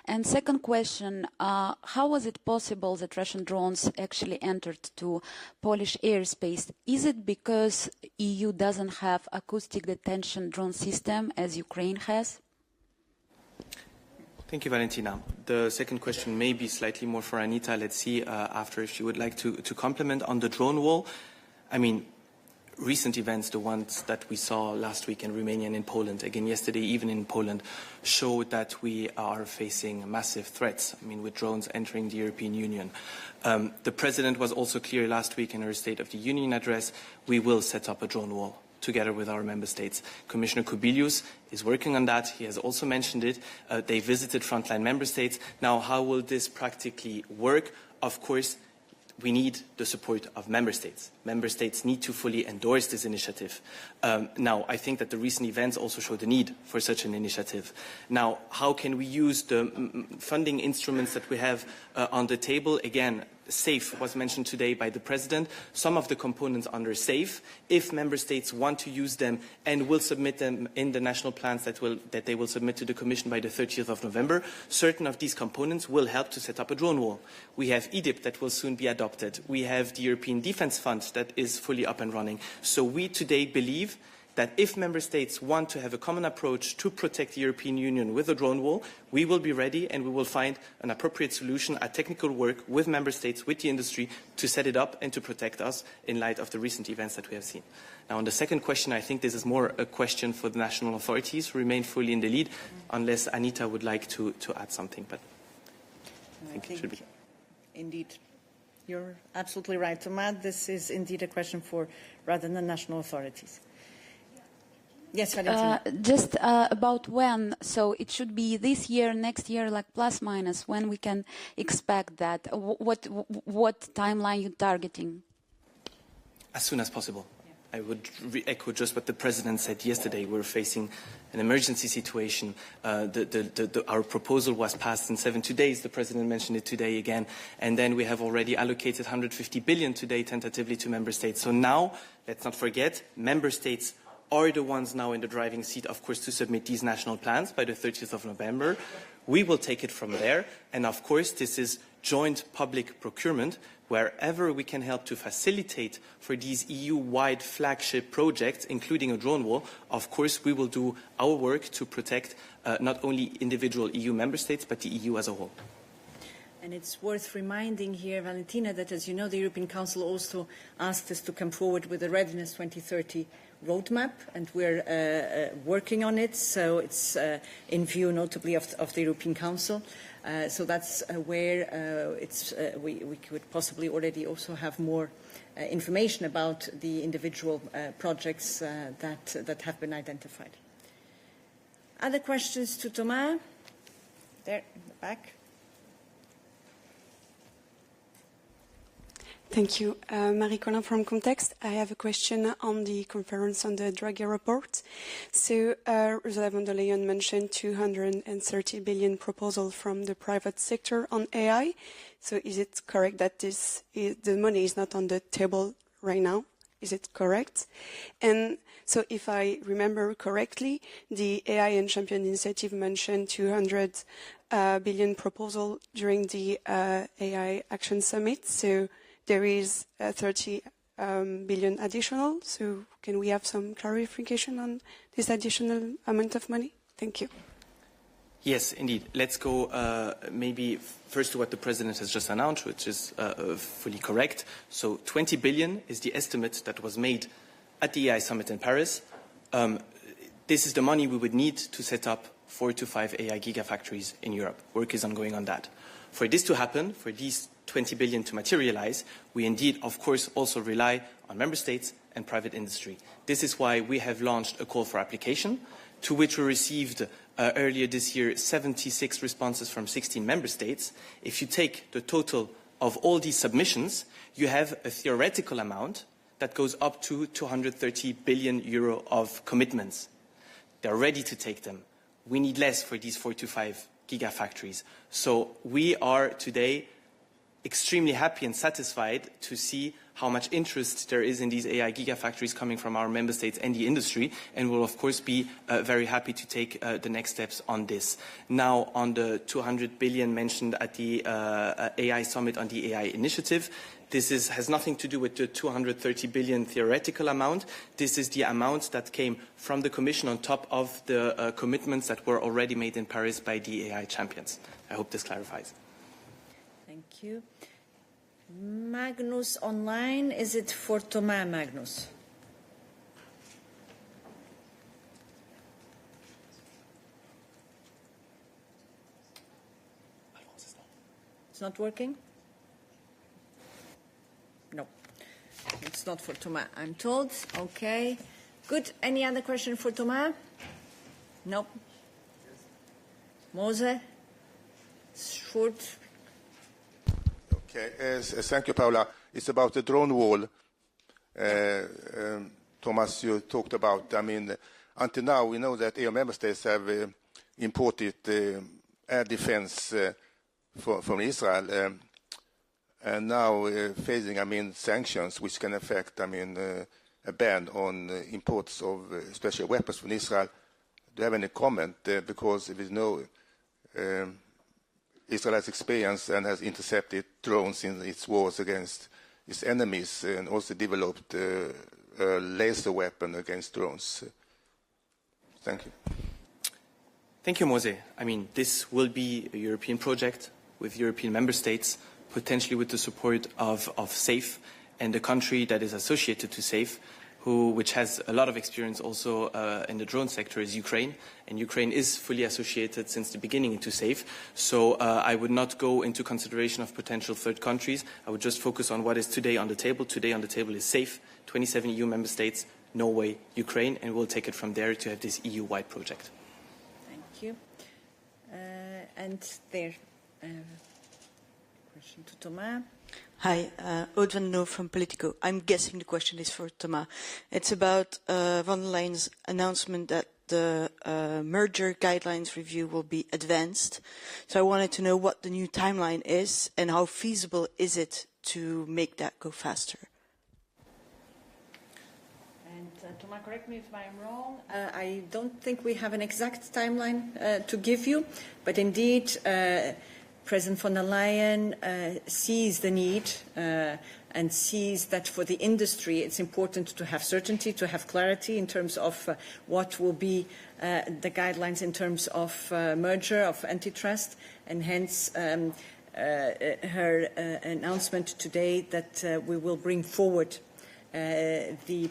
[SPEAKER 20] And second question, how was it possible that Russian drones actually entered to Polish airspace? Is it because EU doesn't have acoustic detection drone system as Ukraine has?
[SPEAKER 19] Thank you, Valentina. The second question may be slightly more for Anita. Let's see after if she would like to comment on the drone wall. I mean, recent events, the ones that we saw last week in Romania and in Poland, again yesterday even in Poland, showed that we are facing massive threats, I mean, with drones entering the European Union. The President was also clear last week in her State of the Union address, we will set up a drone wall together with our member states. Commissioner Kubilius is working on that. He has also mentioned it. They visited frontline member states. Now, how will this practically work? Of course, we need the support of member states. Member states need to fully endorse this initiative. Now, I think that the recent events also show the need for such an initiative. Now, how can we use the funding instruments that we have on the table? Again, SAFE was mentioned today by the President. Some of the components under SAFE, if member states want to use them and will submit them in the national plans that they will submit to the Commission by the 30th of November, certain of these components will help to set up a drone wall. We have EDIP that will soon be adopted. We have the European Defence Fund that is fully up and running. So we today believe that if member states want to have a common approach to protect the European Union with a drone wall, we will be ready and we will find an appropriate solution, a technical work with member states, with the industry, to set it up and to protect us in light of the recent events that we have seen. Now, on the second question, I think this is more a question for the national authorities who remain fully in the lead, unless Anita would like to add something, but I think it should be.
[SPEAKER 1] Indeed. You're absolutely right, Thomas. This is indeed a question for rather than national authorities. Yes, Valentina.
[SPEAKER 20] Just about when, so it should be this year, next year, like plus minus, when we can expect that? What timeline you're targeting?
[SPEAKER 19] As soon as possible. I would echo just what the President said yesterday. We're facing an emergency situation. Our proposal was passed in 72 days. The President mentioned it today again. And then we have already allocated 150 billion today tentatively to member states. So now, let's not forget, member states are the ones now in the driving seat, of course, to submit these national plans by the 30th of November. We will take it from there. And of course, this is joint public procurement. Wherever we can help to facilitate for these EU-wide flagship projects, including a drone wall, of course, we will do our work to protect not only individual EU member states, but the EU as a whole.
[SPEAKER 1] And it's worth reminding here, Valentina, that as you know, the European Council also asked us to come forward with a Readiness 2030 roadmap, and we're working on it. So it's in view, notably, of the European Council. So that's where we could possibly already also have more information about the individual projects that have been identified. Other questions to Thomas? There, in the back.
[SPEAKER 21] Thank you. Marie Collin from Context. I have a question on the conference on the Draghi report. So Ursula von der Leyen mentioned 230 billion proposal from the private sector on AI. So is it correct that the money is not on the table right now? Is it correct? And so if I remember correctly, the AI and Champion Initiative mentioned 200 billion proposal during the AI Action Summit. So there is 30 billion additional. So can we have some clarification on this additional amount of money? Thank you.
[SPEAKER 19] Yes, indeed. Let's go maybe first to what the President has just announced, which is fully correct. So 20 billion is the estimate that was made at the AI summit in Paris. This is the money we would need to set up 4 to 5 AI gigafactories in Europe. Work is ongoing on that. For this to happen, for these 20 billion to materialize, we indeed, of course, also rely on member states and private industry. This is why we have launched a call for application, to which we received earlier this year 76 responses from 16 member states. If you take the total of all these submissions, you have a theoretical amount that goes up to 230 billion euro of commitments. They're ready to take them. We need less for these 4 to 5 gigafactories. So we are today extremely happy and satisfied to see how much interest there is in these AI gigafactories coming from our member states and the industry, and we'll of course be very happy to take the next steps on this. Now, on the 200 billion mentioned at the AI summit on the AI initiative, this has nothing to do with the 230 billion theoretical amount. This is the amount that came from the Commission on top of the commitments that were already made in Paris by the AI champions. I hope this clarifies.
[SPEAKER 1] Thank you. Magnus online, is it for Thomas, Magnus? It's not working? No, it's not for Thomas, I'm told. Okay, good. Any other question for Thomas? No. Mose? Short.
[SPEAKER 2] Okay. Thank you, Paula. It's about the drone wall. Thomas, you talked about. I mean, until now, we know that EU member states have imported air defense from Israel, and now facing, sanctions which can affect, a ban on imports of special weapons from Israel. Do you have any comment? Because there is no Israel has experienced and has intercepted drones in its wars against its enemies, and also developed a laser weapon against drones. Thank you.
[SPEAKER 19] Thank you, Mose. This will be a European project with European member states, potentially with the support of SAFE and the country that is associated to SAFE, which has a lot of experience also in the drone sector, is Ukraine. And Ukraine is fully associated since the beginning into SAFE. So I would not go into consideration of potential third countries. I would just focus on what is today on the table. Today on the table is SAFE, 27 EU member states, Norway, Ukraine, and we'll take it from there to have this EU-wide project.
[SPEAKER 1] Thank you. And there, question to Thomas.
[SPEAKER 22] Hi, Aude van Loo from Politico. I'm guessing the question is for Thomas. It's about von der Leyen's announcement that the merger guidelines review will be advanced. So I wanted to know what the new timeline is and how feasible is it to make that go faster.
[SPEAKER 1] And Thomas, correct me if I'm wrong. I don't think we have an exact timeline to give you, but indeed President von der Leyen sees the need and sees that for the industry it's important to have certainty, to have clarity in terms of what will be the guidelines in terms of merger, of antitrust, and hence her announcement today that we will bring forward the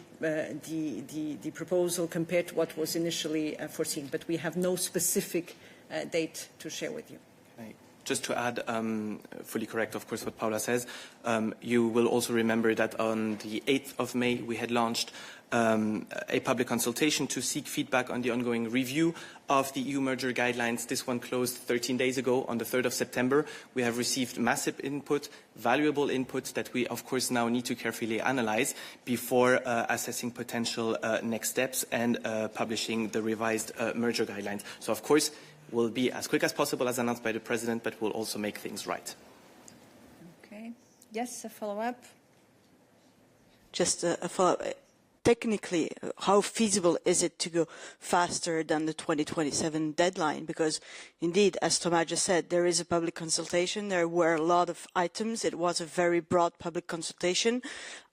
[SPEAKER 1] proposal compared to what was initially foreseen. But we have no specific date to share with you.
[SPEAKER 19] Just to add, fully correct, of course, what Paula says, you will also remember that on the 8th of May, we had launched a public consultation to seek feedback on the ongoing review of the EU merger guidelines. This one closed 13 days ago on the 3rd of September. We have received massive input, valuable input that we, of course, now need to carefully analyze before assessing potential next steps and publishing the revised merger guidelines. So, of course, will be as quick as possible as announced by the President, but will also make things right.
[SPEAKER 1] Okay. Yes, a follow-up?
[SPEAKER 22] Just a follow-up. technically, how feasible is it to go faster than the 2027 deadline? Because indeed, as Thomas just said, there is a public consultation. There were a lot of items. It was a very broad public consultation.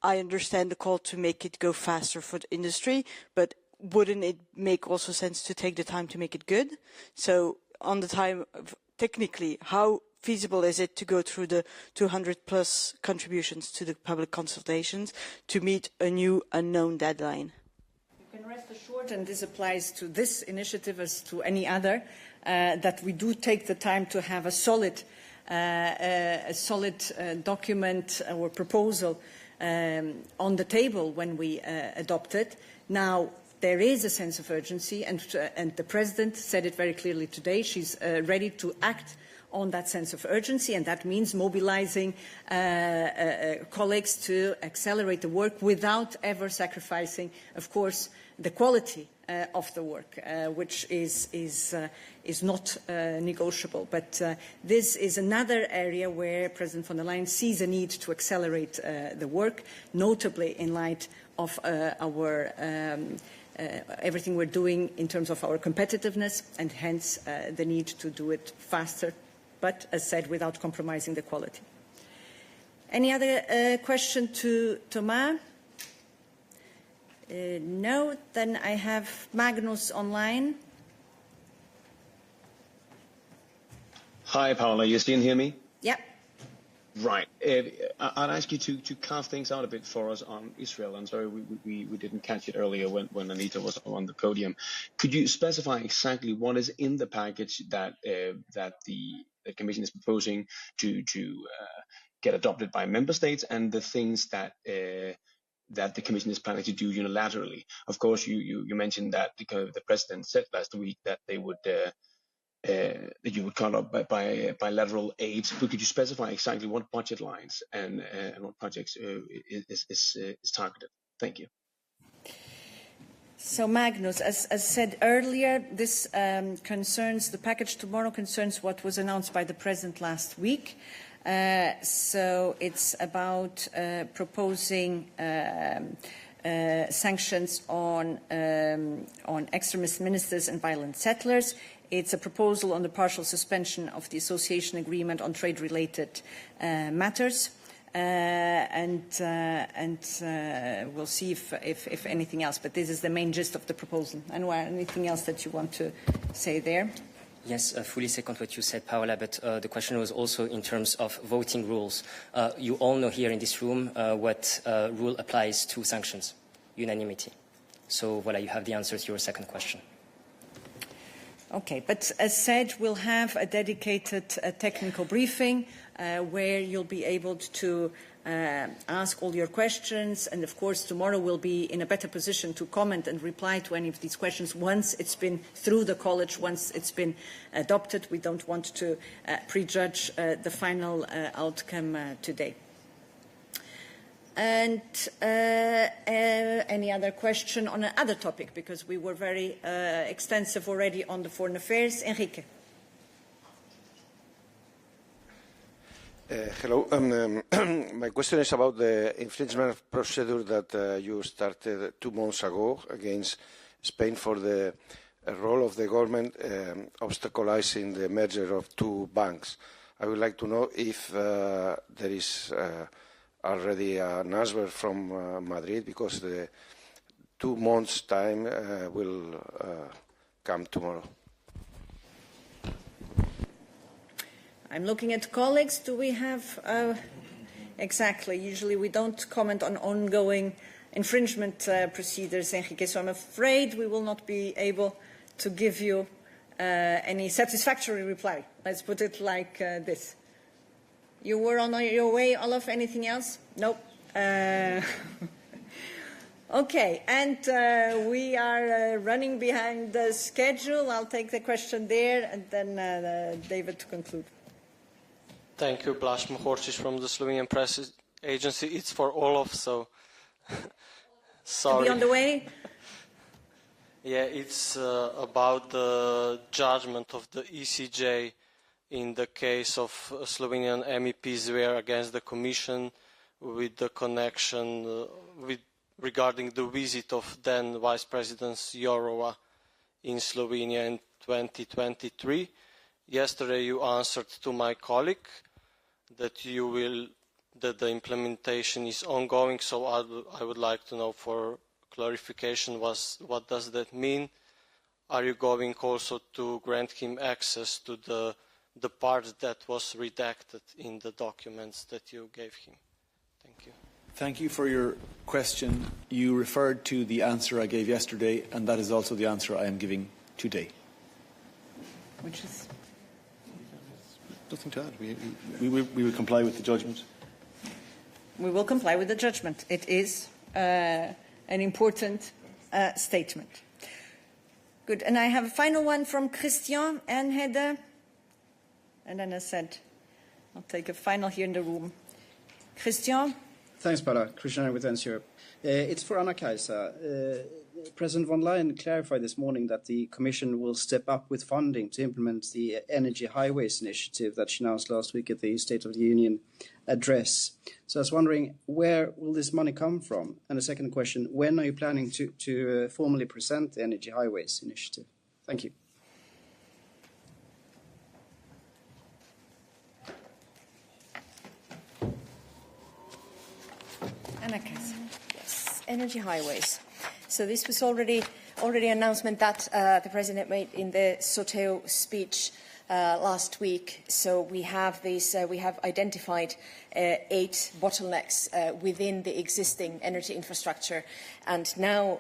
[SPEAKER 22] I understand the call to make it go faster for the industry, but wouldn't it make also sense to take the time to make it good? So on the time, technically, how feasible is it to go through the 200 plus contributions to the public consultations to meet a new unknown deadline?
[SPEAKER 1] You can rest assured, and this applies to this initiative as to any other, that we do take the time to have a solid document or proposal on the table when we adopt it. Now, there is a sense of urgency, and the President said it very clearly today. She's ready to act on that sense of urgency, and that means mobilizing colleagues to accelerate the work without ever sacrificing, of course, the quality of the work, which is not negotiable. But this is another area where President von der Leyen sees a need to accelerate the work, notably in light of our everything we're doing in terms of our competitiveness, and hence the need to do it faster, but, as said, without compromising the quality. Any other question to Thomas? No. Then I have Magnus online.
[SPEAKER 3] Hi, Paola. You still hear me?
[SPEAKER 1] Yeah.
[SPEAKER 3] Right. I'd ask you to carve things out a bit for us on Israel. I'm sorry we didn't catch it earlier when Anita was on the podium. Could you specify exactly what is in the package that the Commission is proposing to get adopted by member states, and the things that the Commission is planning to do unilaterally? Of course, you mentioned that the President said last week that they would that you would call up by bilateral aid, but could you specify exactly what budget lines and what projects is targeted? Thank you.
[SPEAKER 1] So, Magnus, as said earlier, this concerns, the package tomorrow concerns what was announced by the President last week. So it's about proposing sanctions on extremist ministers and violent settlers. It's a proposal on the partial suspension of the association agreement on trade-related matters. And we'll see if anything else. But this is the main gist of the proposal. Anwar, anything else that you want to say there?
[SPEAKER 8] Yes, I fully second what you said, Paola, but the question was also in terms of voting rules. You all know here in this room what rule applies to sanctions, unanimity. So, voilà, you have the answer to your second question.
[SPEAKER 1] Okay, but as said, we'll have a dedicated technical briefing where you'll be able to ask all your questions, and of course tomorrow we'll be in a better position to comment and reply to any of these questions once it's been through the college, once it's been adopted. We don't want to prejudge the final outcome today. And any other question on another topic, because we were very extensive already on the foreign affairs. Enrique.
[SPEAKER 4] Hello. My question is about the infringement procedure that you started 2 months ago against Spain for the role of the government obstaculizing the merger of 2 banks. I would like to know if there is already an answer from Madrid, because the 2 months' time will come tomorrow.
[SPEAKER 1] I'm looking at colleagues. Do we have... exactly. Usually we don't comment on ongoing infringement procedures, Enrique, so I'm afraid we will not be able to give you any satisfactory reply. Let's put it like this. You were on your way, Olaf. Anything else? Nope. Okay, and we are running behind the schedule. I'll take the question there, and then David to conclude.
[SPEAKER 23] Thank you, Blaž Mohorčić from the Slovenian Press Agency. It's for Olaf, so sorry.
[SPEAKER 1] To be on the way?
[SPEAKER 23] Yeah, it's about the judgment of the ECJ in the case of Slovenian MEPs were against the Commission with the connection with regarding the visit of then Vice President Jourova in Slovenia in 2023. Yesterday you answered to my colleague that the implementation is ongoing, so I would like to know for clarification what does that mean? Are you going also to grant him access to the part that was redacted in the documents that you gave him? Thank you.
[SPEAKER 5] Thank you for your question. You referred to the answer I gave yesterday, and that is also the answer I am giving today.
[SPEAKER 1] Which is?
[SPEAKER 5] Nothing to add. We will comply with the judgment.
[SPEAKER 1] We will comply with the judgment. It is an important statement. Good. And I have a final one from Christian and Heather. And then I said, I'll take a final here in the room. Christian?
[SPEAKER 6] Thanks, Paula. Christian with Ends Europe. It's for Anna-Kaisa. President von Leyen clarified this morning that the Commission will step up with funding to implement the Energy Highways initiative that she announced last week at the State of the Union address. So I was wondering, where will this money come from? And the second question, when are you planning to formally present the Energy Highways initiative? Thank you.
[SPEAKER 1] Anna-Kaisa. Yes, Energy Highways. So this was already an announcement that the President made in the Soteo speech last week. So we have these. We have identified 8 bottlenecks within the existing energy infrastructure, and now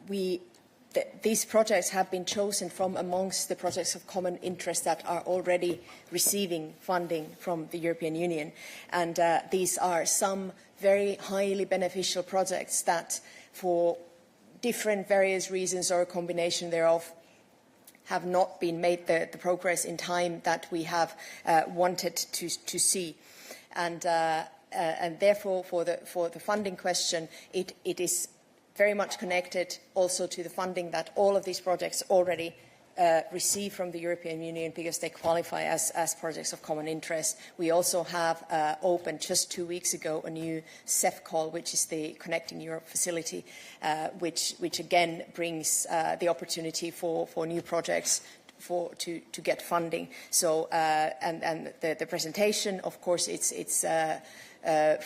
[SPEAKER 1] these projects have been chosen from amongst the projects of common interest that are already receiving funding from the European Union, and these are some very highly beneficial projects that, for different various reasons or a combination thereof, have not been made the progress in time that we have wanted to see. And therefore, for the funding question, it is very much connected also to the funding that all of these projects already receive from the European Union, because they qualify as projects of common interest. We also have opened just 2 weeks ago a new CEF call, which is the Connecting Europe facility, which again brings the opportunity for new projects to get funding. So and the presentation, of course, it's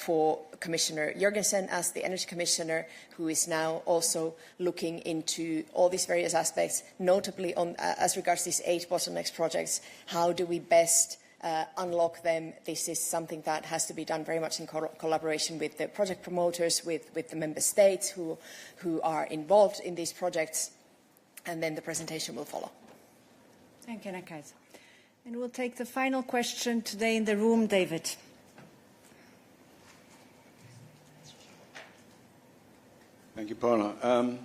[SPEAKER 1] for Commissioner Jørgensen as the Energy Commissioner, who is now also looking into all these various aspects, notably on as regards these 8 bottlenecks projects. How do we best unlock them? This is something that has to be done very much in collaboration with the project promoters, with the member states who are involved in these projects, and then the presentation will follow. Thank you, Anna-Kaisa. And we'll take the final question today in the room, David.
[SPEAKER 9] Thank you, Paula.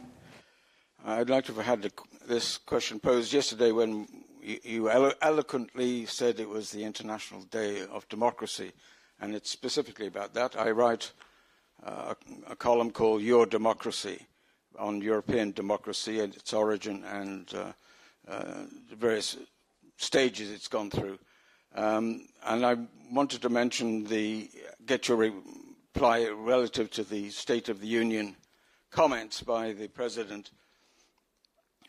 [SPEAKER 9] I'd like to have had this question posed yesterday when you eloquently said it was the International Day of Democracy, and it's specifically about that. I write a column called Your Democracy on European democracy and its origin and the various stages it's gone through. And I wanted to mention get your reply relative to the State of the Union comments by the President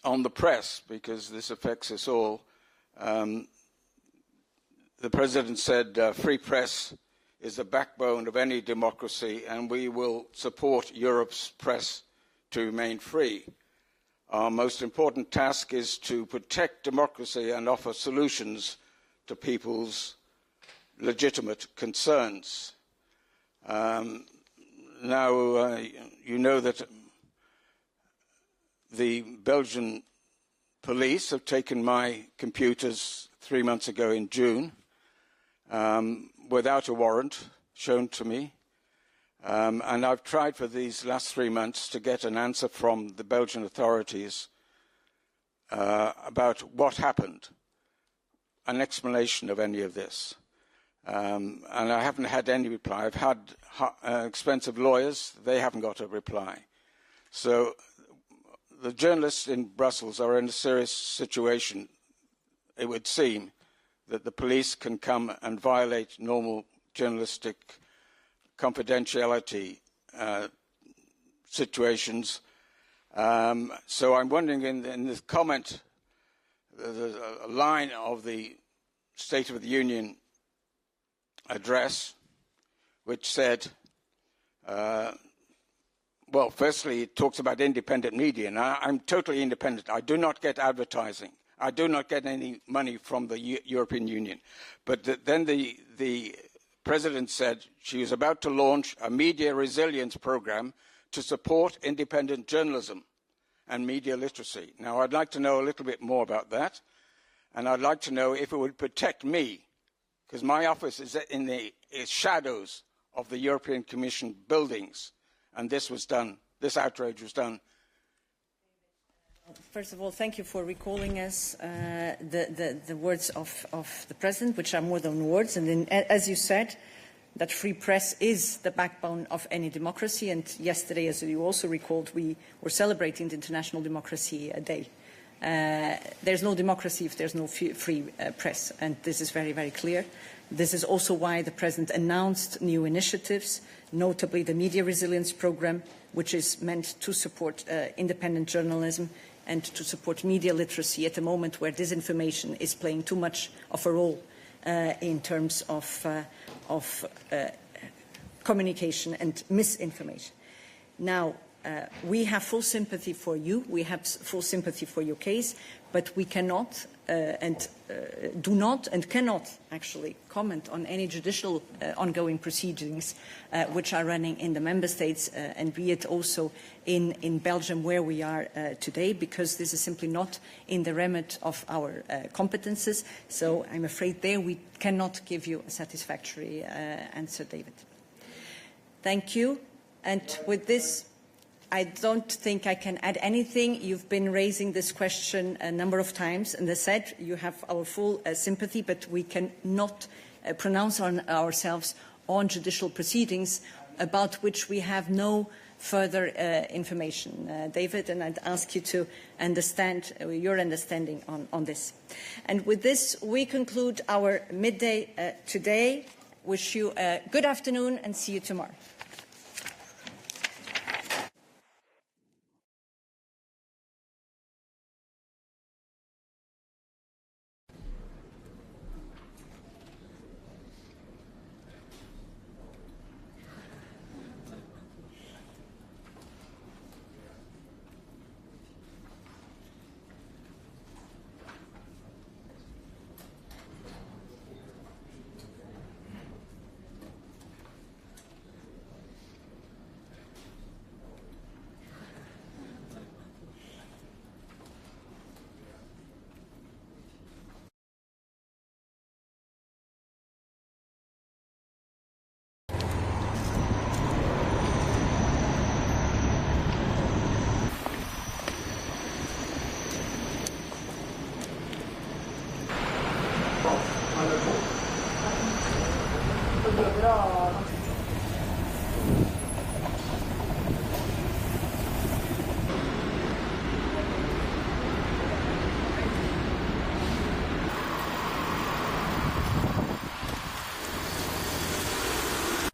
[SPEAKER 9] on the press, because this affects us all. The President said, free press is the backbone of any democracy, and we will support Europe's press to remain free. Our most important task is to protect democracy and offer solutions to people's legitimate concerns. Now, you know that the Belgian police have taken my computers 3 months ago in June without a warrant shown to me. And I've tried for these last 3 months to get an answer from the Belgian authorities about what happened, an explanation of any of this. And I haven't had any reply. I've had expensive lawyers. They haven't got a reply. So the journalists in Brussels are in a serious situation, it would seem, that the police can come and violate normal journalistic confidentiality situations. So I'm wondering, in this comment, there's a line of the State of the Union address which said, well, firstly, it talks about independent media. Now, I'm totally independent. I do not get advertising. I do not get any money from the European Union. But then the President said she was about to launch a media resilience program to support independent journalism and media literacy. Now, I'd like to know a little bit more about that. And I'd like to know if it would protect me, because my office is in the shadows of the European Commission buildings. And this was done, this outrage was done.
[SPEAKER 1] First of all, thank you for recalling us the words of the President, which are more than words. And then, as you said, that free press is the backbone of any democracy. And yesterday, as you also recalled, we were celebrating the International Democracy Day. There's no democracy if there's no free press. And this is very, very clear. This is also why the President announced new initiatives, notably the Media Resilience Programme, which is meant to support independent journalism and to support media literacy at a moment where disinformation is playing too much of a role in terms of communication and misinformation. Now, we have full sympathy for you. We have full sympathy for your case, but we cannot do not and cannot actually comment on any judicial ongoing proceedings which are running in the member states and be it also in Belgium where we are today, because this is simply not in the remit of our competences. So I'm afraid there we cannot give you a satisfactory answer, David. Thank you. And with this, I don't think I can add anything. You've been raising this question a number of times, and as said, you have our full sympathy, but we cannot pronounce on ourselves on judicial proceedings about which we have no further information, David, and I'd ask you to understand your understanding on this. And with this, we conclude our midday today. Wish you a good afternoon and see you tomorrow. Però